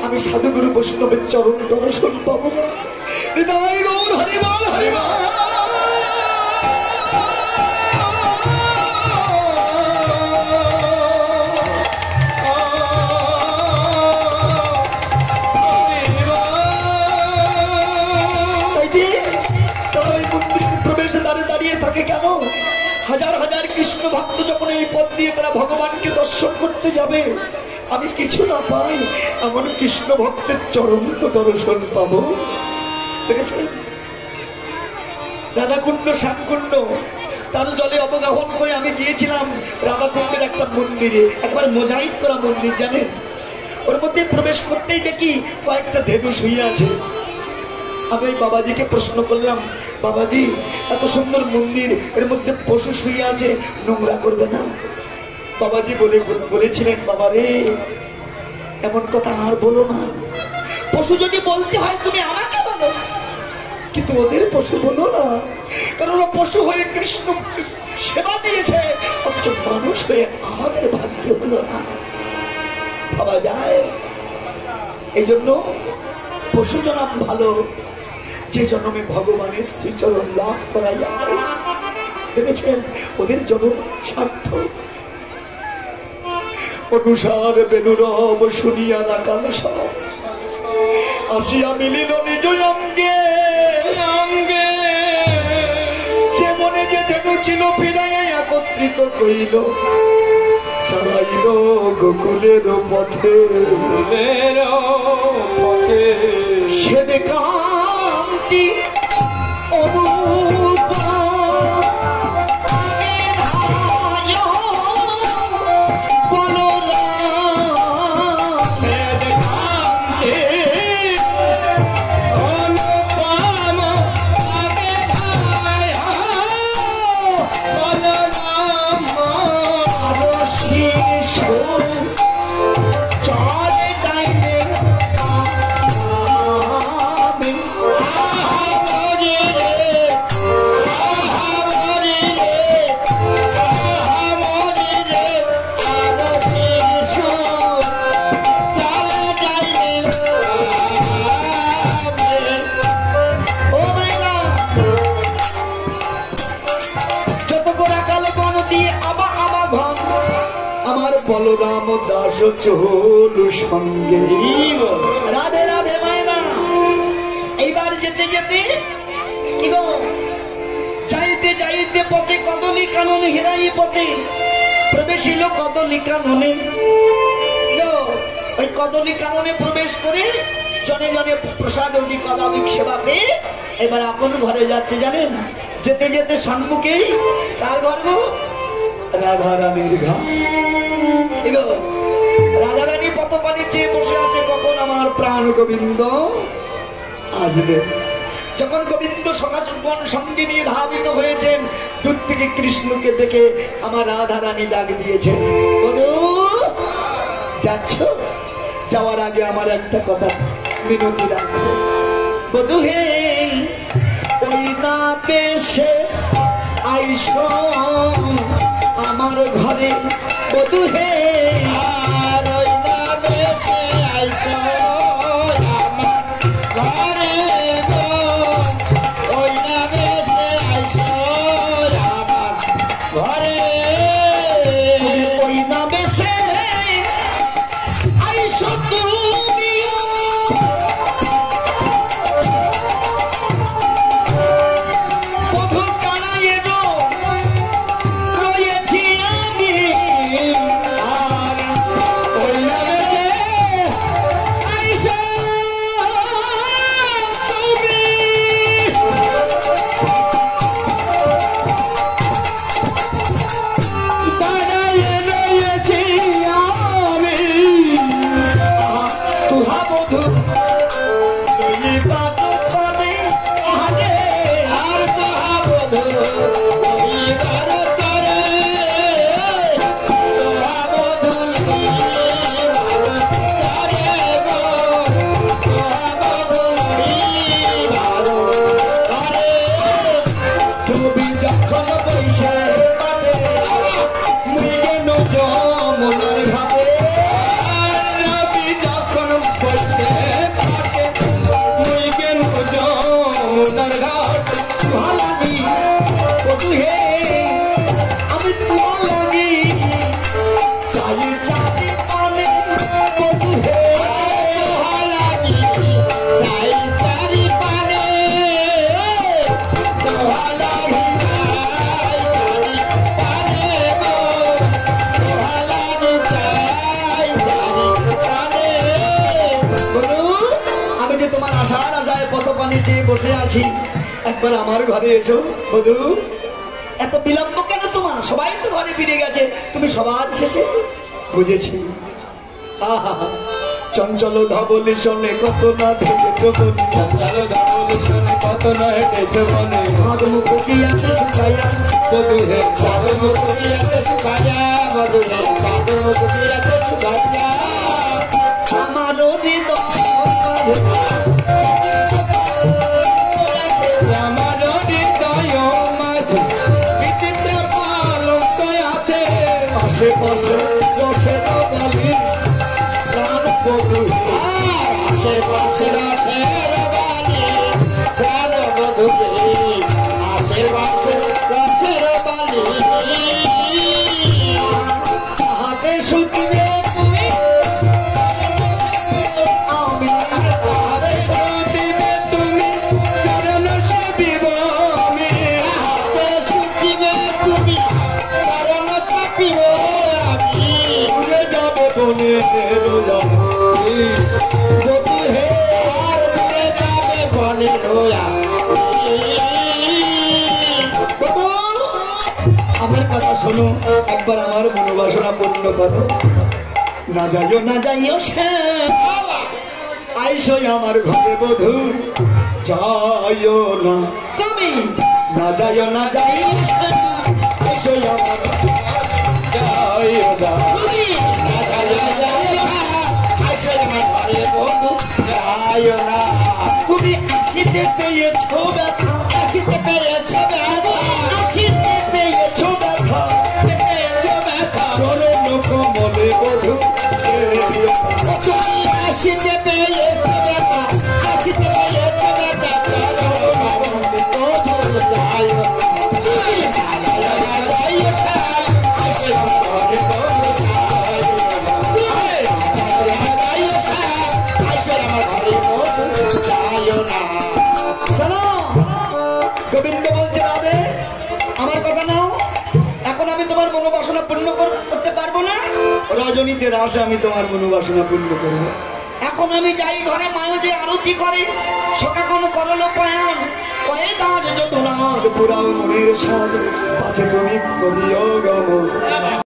আমি সাধুগুরু বৈষ্ণবের চরণ দর্শন পাবো না। হৃদয় গৌর হরিবল হরিবল। প্রবেশে দাঁড়িয়ে থাকে কেন? হাজার হাজার কৃষ্ণ ভক্ত যখন এই পথ দিয়ে তারা ভগবানকে দর্শন করতে যাবে, আমি কিছু না পাই এমন কৃষ্ণ ভক্তের চরণ তো দর্শন পাবো। দেখেছেন রাধাকুণ্ড শ্যামকুণ্ড তার জলে অবগাহন করে আমি গিয়েছিলাম রাধাকুণ্ডের একটা মন্দিরে, একবার মোজাইক করা মন্দির জানেন। ওর মধ্যে প্রবেশ করতেই দেখি কয়েকটা ধেনু শুয়ে আছে। আমি ওই বাবাজিকে প্রশ্ন করলাম, বাবাজি এত সুন্দর মন্দির, এর মধ্যে পশু শুয়ে আছে, নোংরা করবে না? বাবাজি বলেছিলেন, বাবা রে এমন কথা আর বলো না, পশু যদি বলতে হয় তুমি আমাকে বলো, কিন্তু ওদের পশু বলো না, কারণ ওরা পশু হয়ে কৃষ্ণ সেবা দিয়েছে, অথচ মানুষ হয়ে আমাদের ভাগ্য হলো না। ভাবা যায়? এই জন্য পশু জনম ভালো, যে জন্মে ভগবানের শ্রীচরণ লাভ করা যায়। দেখেছেন ওদের জন্ম সার্থক। অনুসার বেনুরব শুনিয়া না কাল সব আসিয়া মিলিল নিজ অঙ্গে অঙ্গে, সে মনে যে ধেনু ছিল ফিরাইয়া একত্রিত কইল, চালাইল গোকুলের পথে সে দেখান্তি অনুপ বলরাম দাস চোল সঙ্গে। রাধে রাধে মায়না। এইবার যেতে যেতে কি গো, যাইতে যাইতে পথে কদলি কানন হিরাই পথে প্রবেশিল কদলি কাননে। ওই কদলি কাননে প্রবেশ করে জনে জনে প্রসাদ কদালিক সেবা পেয়ে এবার আপন ঘরে যাচ্ছে। জানেন যেতে যেতে সম্মুখেই কার গর্ব? রাধারানীর ঘর। রাধারানী পতপানি চেয়ে বসে আছে, কখন আমার প্রাণ গোবিন্দ আসবে। যখন গোবিন্দ সখাচুম্বন সঙ্গে নিয়ে ধাবিত হয়েছেন, দূর থেকে কৃষ্ণকে দেখে আমার রাধারানী ডাক দিয়েছেন, বধূ যাচ্ছ? যাওয়ার আগে আমার একটা কথা মিনতি রাখো। বধূ হে ওই না পেশে আইস আমার ঘরে, বধূ হে আর ওই না পেশে আইস আমার ঘরে, ওই না পেশে আইস আমার ঘরে, ওই না পেশে আইস তুমি চেয়ে বসে আছি, একবার আমার ঘরে এসো বধূ। এত বিলম্ব কেন তোমার? সবাই তো ঘরে ফিরে গেছে, তুমি সবার শেষে। বুঝেছি। আহা, চঞ্চল ধবলি শোনে কত না দেখেছ মনে, চঞ্চল ধবলি শোনে কত না হেঁটেছ মনে, ভাগ মুখ কি আছে শুকাইয়া বধূ হে, ভাগ মুখ কি আছে শুকাইয়া বধূ হে, ভাগ মুখ কি আছে শুকাইয়া আমার হৃদয়, আমার হৃদয় মাঝে বিচিত্র পালক আছে, আশেপাশে রসের বালি প্রাণ বধূ, আশেপাশে রসের বালি প্রাণ বধূ, আশেপাশে রসের বালি হাতে সুতিয়ে তুমি, আমি হাতে সুতিয়ে তুমি চরণ সেবিব আমি, হাতে সুতিয়ে তুমি চরণ চাপিব আমি, ভুলে যাবে বনে বধূ হে, আর ভুলে যাবে বনে রোয়া। আমার কথা শোনো, একবার আমার মনোবাসনা পূর্ণ করো। না যাইও না যাইও সে, আইসই আমার ঘরে বধূ, যাইও না তুমি, না যাইও না যাইও সে, আইসই আমার যাইও না তুমি, না যাইও না যাইও আইসই আমার ঘরে বধূ, যাইও না তুমি। আসিতে পেয়েছ ব্যথা, আসিতে পেয়েছ ব্যথা, আসিতে পেয়েছ ব্যথা, পেয়েছ ব্যথা চরণ কমলে বধূ, আসিতে পেয়েছ ব্যথা, আসিতে পেয়েছ ব্যথা চরণ কমলে বধূ, যাইও না আইসই আমার ঘরে বধূ, গোবিন্দ বলছে রাধে, আমার কথা নাও, এখন আমি তোমার মনোবাসনা পূর্ণ করতে পারবো না, রজনীতে রাসে আমি তোমার মনোবাসনা পূর্ণ করবো। এখন আমি যাই ঘরে, মায়ে যে আরতি করে, সকাখন করল প্রয়াণ, কয়ে দাঁড় যত নাগ পুরাও মনের সাদ, পাশে তুমি করিও গম,